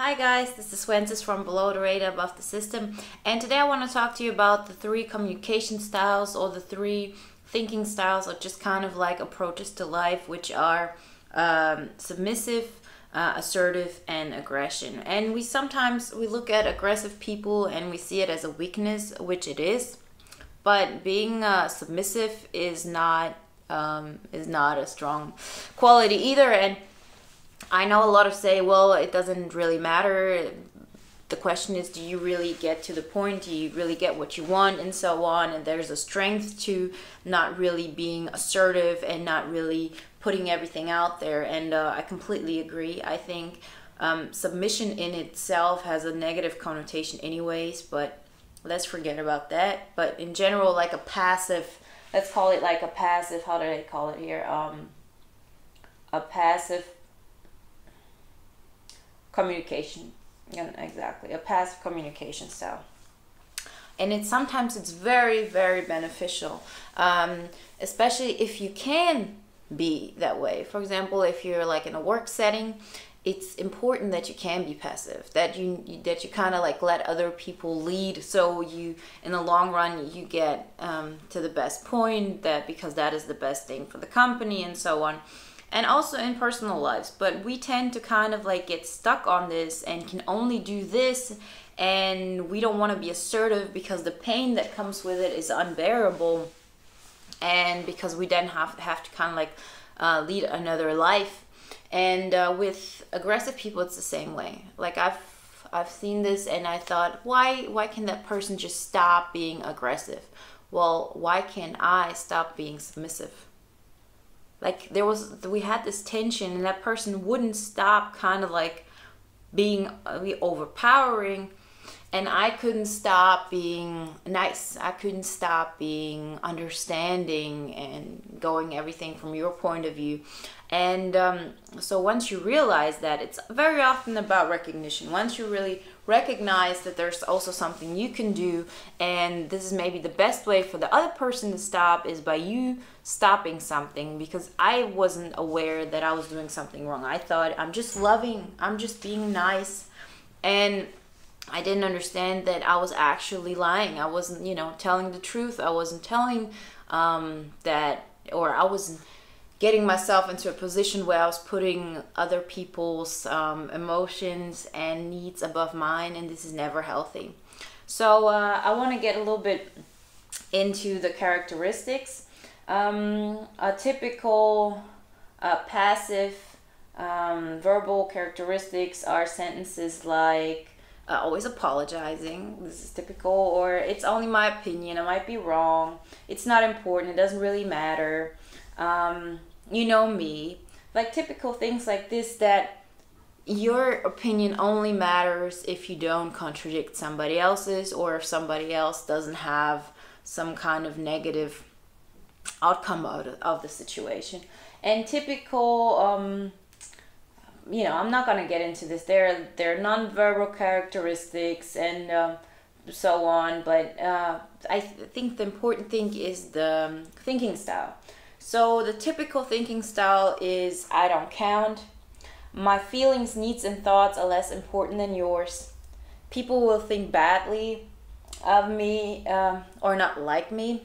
Hi guys, this is Wenzes from Below the Radar Above the System, and today I want to talk to you about the three communication styles, or the three thinking styles, or just kind of like approaches to life, which are submissive, assertive, and aggression. And we sometimes look at aggressive people and we see it as a weakness, which it is, but being submissive is not a strong quality either. And I know a lot of say, well, it doesn't really matter. The question is, do you really get to the point? Do you really get what you want, and so on? And there's a strength to not really being assertive and not really putting everything out there. And I completely agree. I think submission in itself has a negative connotation anyways, but let's forget about that. But in general, like a passive, let's call it like a passive, how do they call it here? A passive communication. Yeah, exactly, a passive communication style. And sometimes it's very, very beneficial, especially if you can be that way. For example, if you're like in a work setting, it's important that you can be passive, that you kind of like let other people lead, so you in the long run you get to the best point, that because that is the best thing for the company, and so on. And also in personal lives. But we tend to kind of like get stuck on this and can only do this, and we don't want to be assertive because the pain that comes with it is unbearable, and because we then have to kind of like lead another life. And with aggressive people, it's the same way. Like I've seen this, and I thought, why can that person just stop being aggressive? Well, why can't I stop being submissive? Like we had this tension, and that person wouldn't stop kind of like being overpowering, and I couldn't stop being nice. I couldn't stop being understanding and going everything from your point of view. And so once you realize that, it's very often about recognition. Once you really recognize that there's also something you can do, and this is maybe the best way for the other person to stop is by you stopping something, because I wasn't aware that I was doing something wrong. I thought I'm just loving, I'm just being nice, and I didn't understand that I was actually lying. I wasn't, telling the truth. I wasn't telling that, or I wasn't getting myself into a position where I was putting other people's emotions and needs above mine, and this is never healthy. So I want to get a little bit into the characteristics. A typical passive verbal characteristics are sentences like always apologizing. This is typical. Or it's only my opinion, I might be wrong, it's not important, it doesn't really matter. You know me. Like typical things like this, that your opinion only matters if you don't contradict somebody else's, or if somebody else doesn't have some kind of negative outcome of the situation. And typical, I'm not going to get into this. They're nonverbal characteristics and so on, but I think the important thing is the thinking style. So the typical thinking style is, I don't count. My feelings, needs, and thoughts are less important than yours. People will think badly of me or not like me.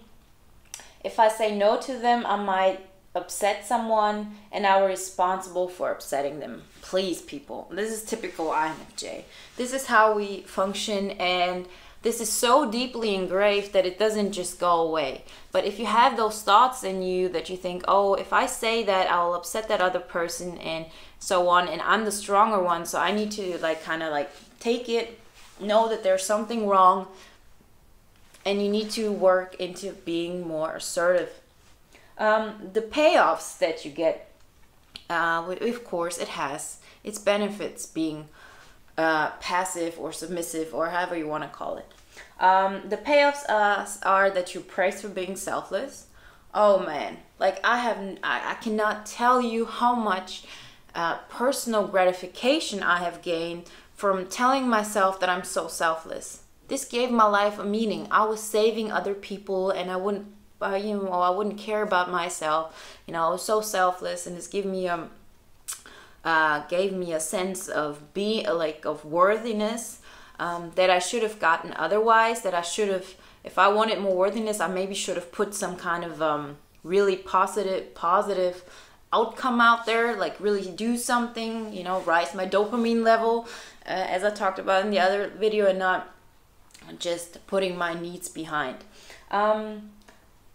If I say no to them, I might upset someone, and I was responsible for upsetting them. Please, people, this is typical INFJ. This is how we function, and this is so deeply engraved that it doesn't just go away. But if you have those thoughts in you that you think, oh, if I say that, I'll upset that other person, and so on, and I'm the stronger one, so I need to kind of take it, know that there's something wrong, and you need to work into being more assertive. The payoffs that you get, of course, it has its benefits being passive or submissive, or however you want to call it. The payoffs are that you're praised for being selfless. Oh man, like I cannot tell you how much personal gratification I have gained from telling myself that I'm so selfless. This gave my life a meaning. I was saving other people, and I wouldn't I wouldn't care about myself. I was so selfless, and this gave me gave me a sense of being like of worthiness that I should have gotten otherwise. That I should have, if I wanted more worthiness, I maybe should have put some kind of really positive outcome out there, like really do something, you know, rise my dopamine level, as I talked about in the other video, and not just putting my needs behind.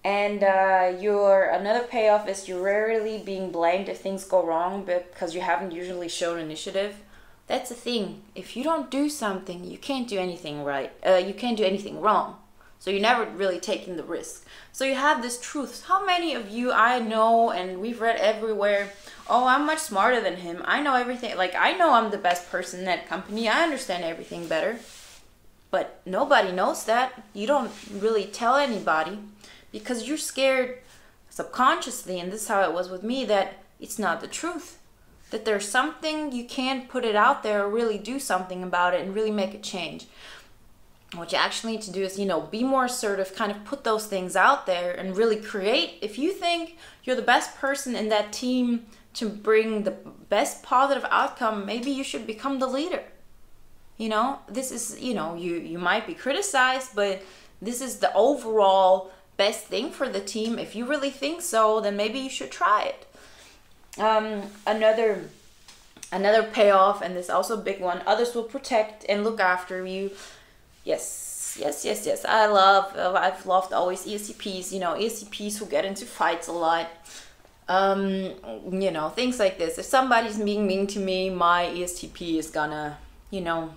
Your another payoff is you're rarely being blamed if things go wrong because you haven't usually shown initiative. That's the thing. If you don't do something, you can't do anything right. You can't do anything wrong. So you're never really taking the risk. So you have this truth. How many of you I know, and we've read everywhere, oh, I'm much smarter than him. I know everything. Like, I know I'm the best person in that company. I understand everything better. But nobody knows that. You don't really tell anybody because you're scared subconsciously, and this is how it was with me, that it's not the truth. That there's something, you can't put it out there or really do something about it and really make a change. What you actually need to do is, you know, be more assertive, kind of put those things out there and really create. If you think you're the best person in that team to bring the best positive outcome, maybe you should become the leader. You know, this is, you know, you might be criticized, but this is the overall best thing for the team. If you really think so, then maybe you should try it. Another payoff, and this is also a big one, others will protect and look after you. Yes. I've loved always ESTPs, you know, ESTPs who get into fights a lot. You know, things like this. If somebody's being mean to me, my ESTP is gonna, you know,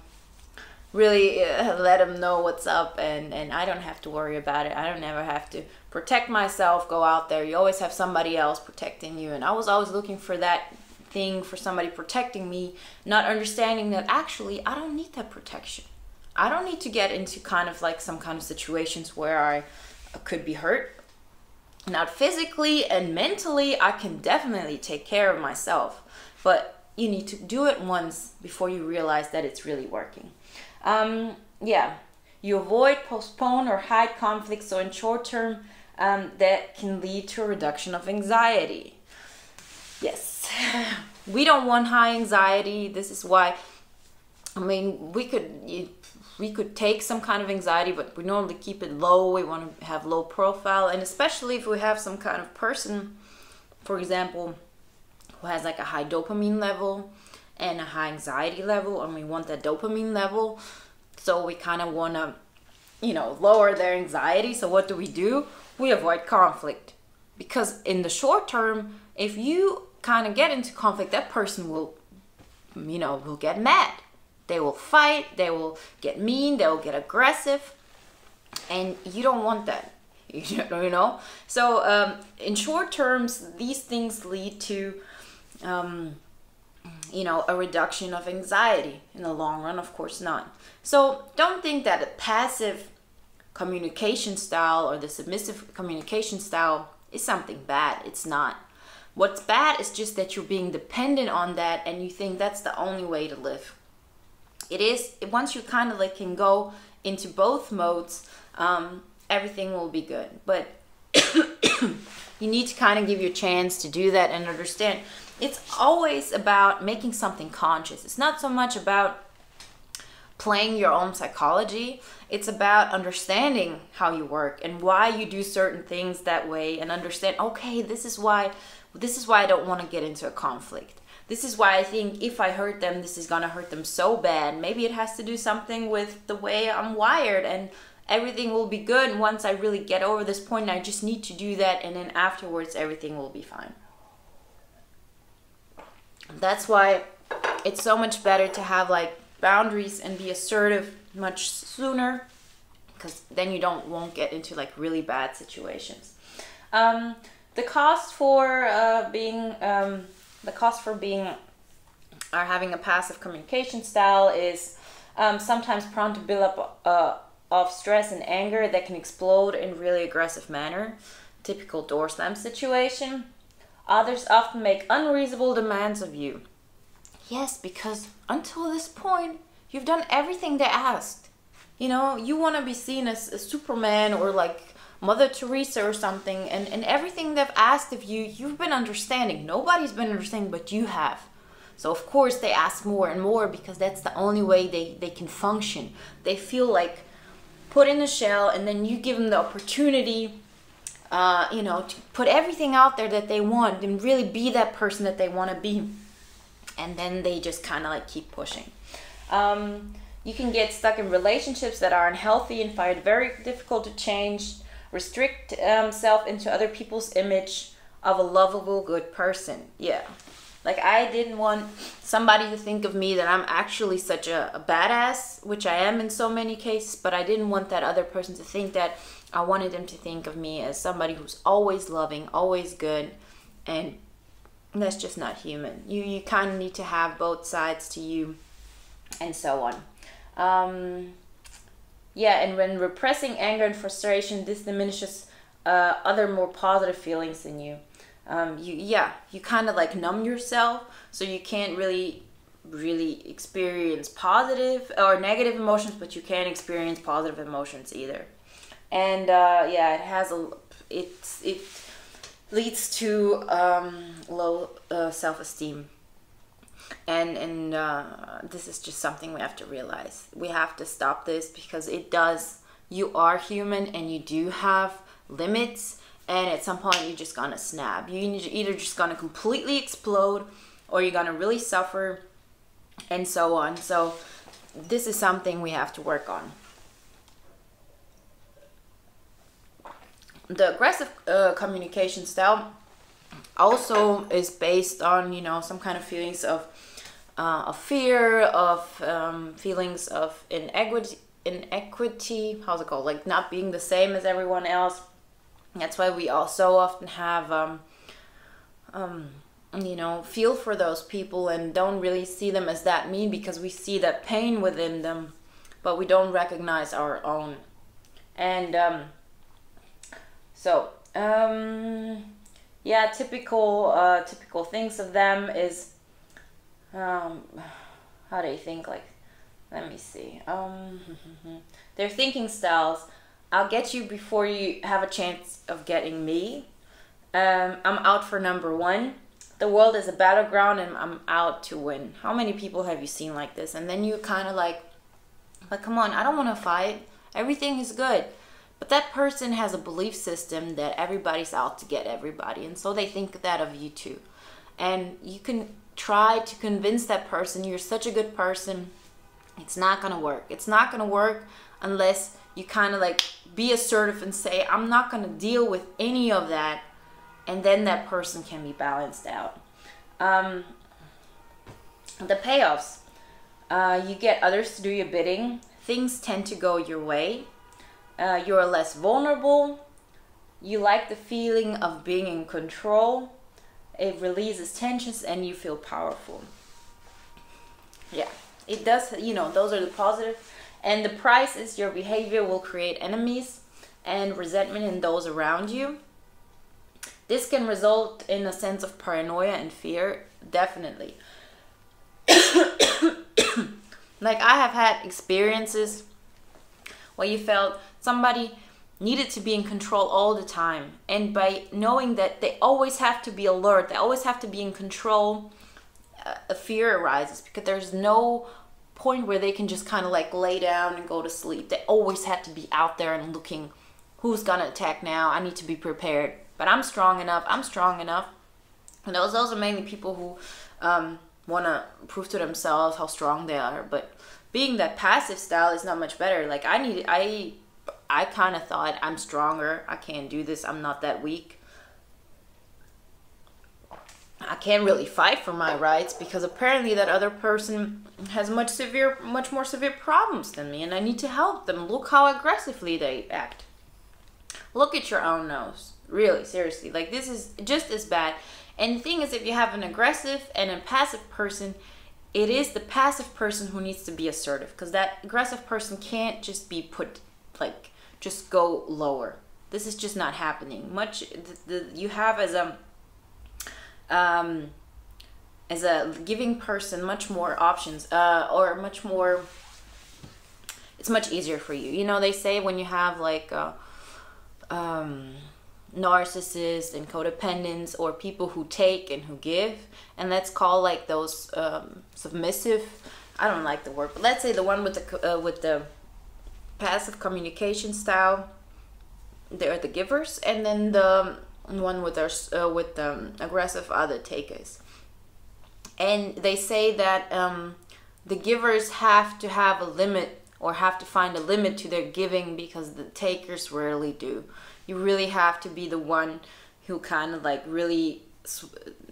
really let them know what's up, and I don't have to worry about it. I don't ever have to protect myself, go out there. You always have somebody else protecting you, and I was always looking for that thing, for somebody protecting me, not understanding that actually I don't need that protection. I don't need to get into kind of like some kind of situations where I could be hurt. Not physically and mentally, I can definitely take care of myself, but you need to do it once before you realize that it's really working. You avoid, postpone, or hide conflicts. So in short term, that can lead to a reduction of anxiety. Yes, we don't want high anxiety. This is why, I mean, we could take some kind of anxiety, but we normally keep it low. We want to have low profile, and especially if we have some kind of person, for example, who has like a high dopamine level and a high anxiety level, and we want that dopamine level, so we kind of want to, you know, lower their anxiety. So what do? We avoid conflict, because in the short term, if you kind of get into conflict, that person will, you know, will get mad. They will fight, they will get mean, they will get aggressive, and you don't want that, you know? So in short terms, these things lead to, you know, a reduction of anxiety. In the long run, of course not. So don't think that a passive communication style or the submissive communication style is something bad. It's not. What's bad is just that you're being dependent on that and you think that's the only way to live. It is, once you kind of like can go into both modes, everything will be good. But you need to kind of give you a chance to do that and understand. It's always about making something conscious. It's not so much about playing your own psychology. It's about understanding how you work and why you do certain things that way, and understand, okay, this is why I don't want to get into a conflict. This is why I think if I hurt them, this is gonna hurt them so bad. Maybe it has to do something with the way I'm wired, and everything will be good once I really get over this point. I just need to do that, and then afterwards everything will be fine. That's why it's so much better to have like boundaries and be assertive much sooner, because then you won't get into like really bad situations. The cost for having a passive communication style is sometimes prone to build up of stress and anger that can explode in really aggressive manner. Typical door slam situation. Others often make unreasonable demands of you. Yes, because until this point, you've done everything they asked. You know, you want to be seen as a Superman or like Mother Teresa or something, and everything they've asked of you, you've been understanding. Nobody's been understanding, but you have. So of course they ask more and more, because that's the only way they can function. They feel like put in a shell, and then you give them the opportunity, you know, to put everything out there that they want and really be that person that they want to be. And then they just kind of like keep pushing. You can get stuck in relationships that are unhealthy and find it very difficult to change. Restrict self into other people's image of a lovable, good person. Yeah. Like, I didn't want somebody to think of me that I'm actually such a badass, which I am in so many cases, but I didn't want that other person to think that. I wanted them to think of me as somebody who's always loving, always good, and that's just not human. You kind of need to have both sides to you, and so on. Yeah, and when repressing anger and frustration, this diminishes other more positive feelings in you. You kind of like numb yourself, so you can't really experience positive or negative emotions, but you can't experience positive emotions either. And it leads to low self-esteem, and this is just something we have to realize. We have to stop this, because it does. You are human, and you do have limits. And at some point, you're just gonna snap. You're either just gonna completely explode, or you're gonna really suffer, and so on. So this is something we have to work on. The aggressive communication style also is based on, you know, some kind of feelings of fear, of feelings of inequity. How's it called? Like not being the same as everyone else. That's why we also often have, you know, feel for those people and don't really see them as that mean, because we see that pain within them, but we don't recognize our own. And yeah, typical things of them is, how do you think? Like, let me see. Their thinking styles. I'll get you before you have a chance of getting me. I'm out for number one. The world is a battleground, and I'm out to win. How many people have you seen like this? And then you kind of like, but come on, I don't want to fight. Everything is good. But that person has a belief system that everybody's out to get everybody. And so they think that of you too. And you can try to convince that person you're such a good person. It's not going to work. It's not going to work unless you kind of like be assertive and say, I'm not going to deal with any of that. And then that person can be balanced out. The payoffs. You get others to do your bidding. Things tend to go your way. You're less vulnerable. You like the feeling of being in control. It releases tensions and you feel powerful. Yeah, it does. You know, those are the positive. And the price is your behavior will create enemies and resentment in those around you. This can result in a sense of paranoia and fear, definitely. Like, I have had experiences where you felt somebody needed to be in control all the time. And by knowing that they always have to be alert, they always have to be in control, a fear arises, because there's no point where they can just kind of like lay down and go to sleep. They always have to be out there and looking, who's gonna attack now? I need to be prepared. But I'm strong enough. I'm strong enough. And those are mainly people who want to prove to themselves how strong they are. But being that passive style is not much better. Like, I kind of thought, I'm stronger. I can't do this. I'm not that weak. I can't really fight for my rights, because apparently that other person has much more severe problems than me, and I need to help them. Look how aggressively they act. Look at your own nose. Really, seriously. Like, this is just as bad. And the thing is, if you have an aggressive and a passive person, it is the passive person who needs to be assertive, because that aggressive person can't just be put, like, just go lower. This is just not happening. You have as a giving person much more options, or much more, it's much easier for you. You know, they say when you have like narcissists and codependents, or people who take and who give, and let's call like those submissive. I don't like the word, but let's say the one with the passive communication style, they're the givers, and then the one with the aggressive are the takers. And they say that the givers have to have a limit, or have to find a limit to their giving, because the takers rarely do. You really have to be the one who kind of like really,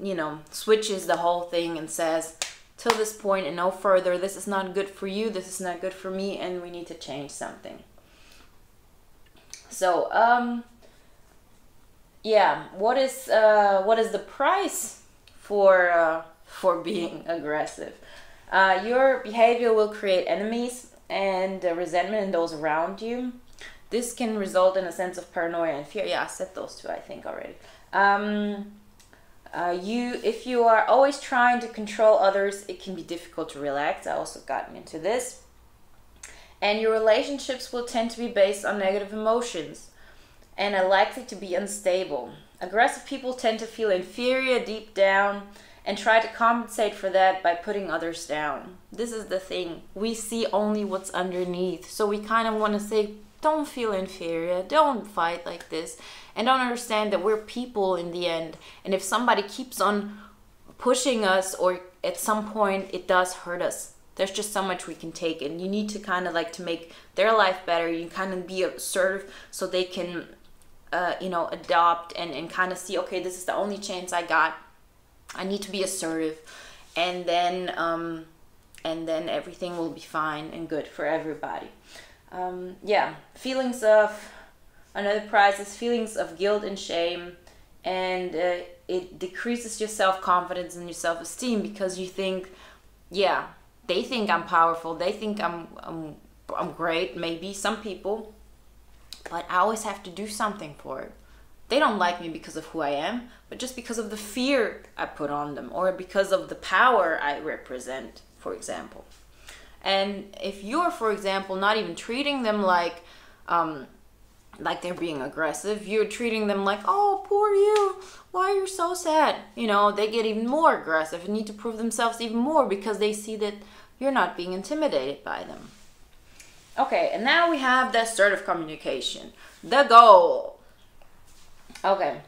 you know, switches the whole thing and says, till this point and no further, this is not good for you, this is not good for me, and we need to change something. So yeah, what is the price for being aggressive? Your behavior will create enemies and resentment in those around you. This can result in a sense of paranoia and fear. Yeah, I said those two, I think, already. If you are always trying to control others, it can be difficult to relax. I also gotten into this. And your relationships will tend to be based on negative emotions and are likely to be unstable. Aggressive people tend to feel inferior deep down and try to compensate for that by putting others down. This is the thing. We see only what's underneath. So we kind of want to say, don't feel inferior, don't fight like this, and don't understand that we're people in the end. And if somebody keeps on pushing us, or at some point it does hurt us, there's just so much we can take, and you need to kind of like, to make their life better, you kind of be assertive so they can you know, adopt and kind of see, okay, this is the only chance I got, I need to be assertive, and then everything will be fine and good for everybody. Yeah, feelings of, another prize is feelings of guilt and shame, and it decreases your self-confidence and your self-esteem, because you think, yeah, they think I'm powerful, they think I'm great, maybe some people, but I always have to do something for it. They don't like me because of who I am, but just because of the fear I put on them, or because of the power I represent, for example. And if you're, for example, not even treating them like they're being aggressive, you're treating them like, oh, poor you, why are you so sad? You know, they get even more aggressive and need to prove themselves even more, because they see that you're not being intimidated by them. Okay, and now we have the assertive communication, the goal. Okay,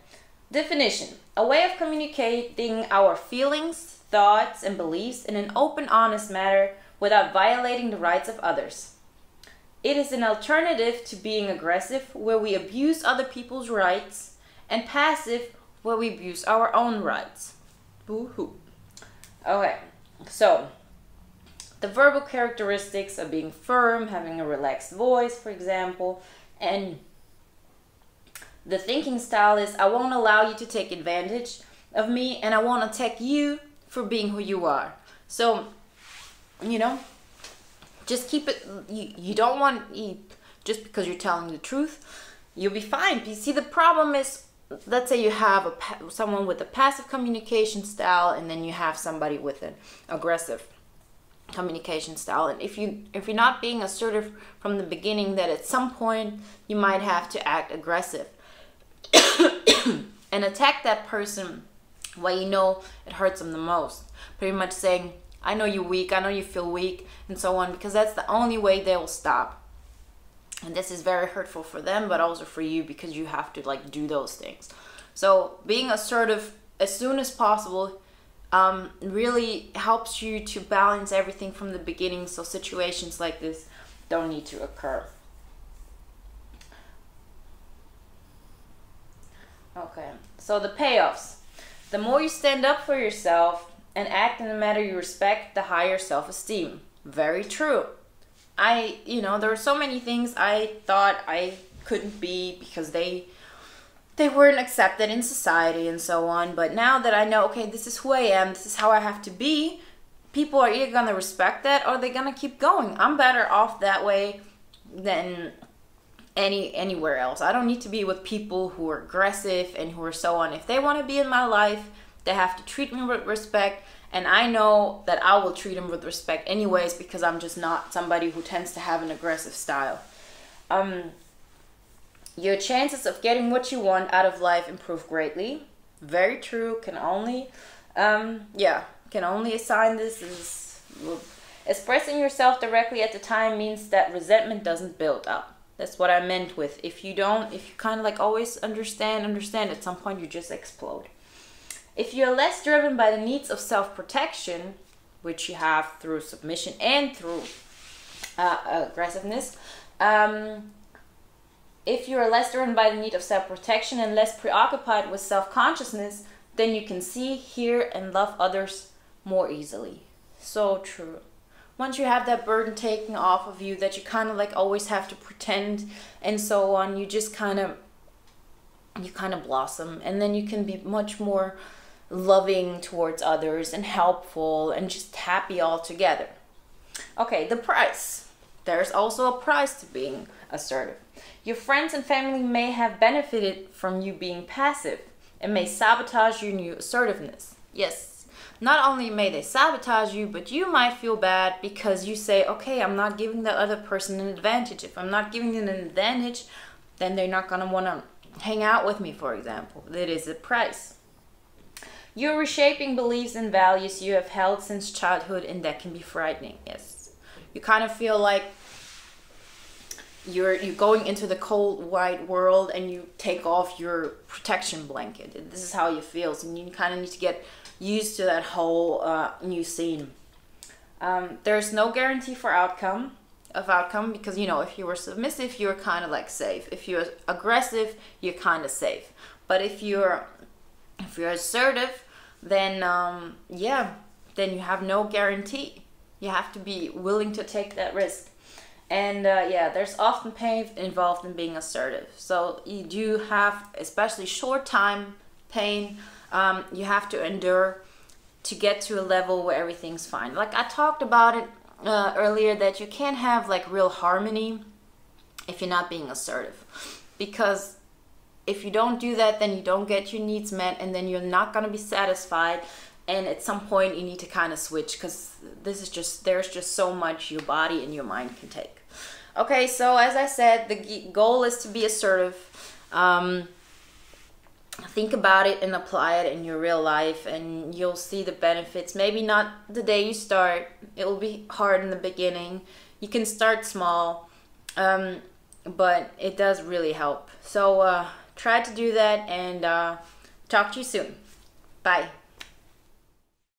definition: a way of communicating our feelings, thoughts, and beliefs in an open, honest manner without violating the rights of others. It is an alternative to being aggressive, where we abuse other people's rights, and passive, where we abuse our own rights. Boo-hoo. Okay, so the verbal characteristics of being firm, having a relaxed voice, for example, and the thinking style is, I won't allow you to take advantage of me, and I won't attack you for being who you are. So, you know, just keep it, you don't want, just because you're telling the truth, you'll be fine. You see, the problem is, let's say you have someone with a passive communication style, and then you have somebody with an aggressive communication style. And if you're not being assertive from the beginning, that at some point you might have to act aggressive and attack that person while you know it hurts them the most. Pretty much saying, I know you're weak, I know you feel weak, and so on, because that's the only way they will stop. And this is very hurtful for them, but also for you, because you have to like do those things. So being assertive as soon as possible really helps you to balance everything from the beginning, so situations like this don't need to occur. Okay, so the payoffs. The more you stand up for yourself and act in a manner you respect, the higher self-esteem. Very true. There were so many things I thought I couldn't be because they weren't accepted in society and so on. But now that I know, okay, this is who I am, this is how I have to be, people are either going to respect that or they're going to keep going. I'm better off that way than anywhere else. I don't need to be with people who are aggressive and who are so on. If they want to be in my life, they have to treat me with respect, and I know that I will treat them with respect anyways, because I'm just not somebody who tends to have an aggressive style. Your chances of getting what you want out of life improve greatly. Very true. Can only, can only assign this as expressing yourself directly at the time means that resentment doesn't build up. That's what I meant with if you kind of like always understand, at some point you just explode. If you're less driven by the needs of self-protection, which you have through submission and through aggressiveness, if you're less driven by the need of self-protection and less preoccupied with self-consciousness, then you can see, hear, and love others more easily. So true. Once you have that burden taken off of you, that you kind of like always have to pretend and so on, you just kind of blossom, and then you can be much more loving towards others and helpful and just happy altogether. Okay, the price. There's also a price to being assertive. Your friends and family may have benefited from you being passive and may sabotage your new assertiveness. Yes, not only may they sabotage you, but you might feel bad because you say, okay, I'm not giving that other person an advantage. If I'm not giving them an advantage, then they're not going to want to hang out with me, for example. That is a price. You're reshaping beliefs and values you have held since childhood, and that can be frightening. Yes, you kind of feel like you're going into the cold wide world and you take off your protection blanket. This is how you feel, and you kind of need to get used to that whole new scene. There's no guarantee for outcome because, you know, if you were submissive, you're kind of like safe. If you're aggressive, you're kind of safe. But if you're assertive, then then you have no guarantee. You have to be willing to take that risk. And there's often pain involved in being assertive. So you do have, especially short time pain, you have to endure to get to a level where everything's fine. Like I talked about it earlier, that you can't have like real harmony if you're not being assertive. Because if you don't do that, then you don't get your needs met, and then you're not going to be satisfied. And at some point you need to kind of switch, because there's just so much your body and your mind can take. Okay, so as I said, the goal is to be assertive. Think about it and apply it in your real life, and you'll see the benefits. Maybe not the day you start. It will be hard in the beginning. You can start small, but it does really help. So try to do that, and talk to you soon. Bye.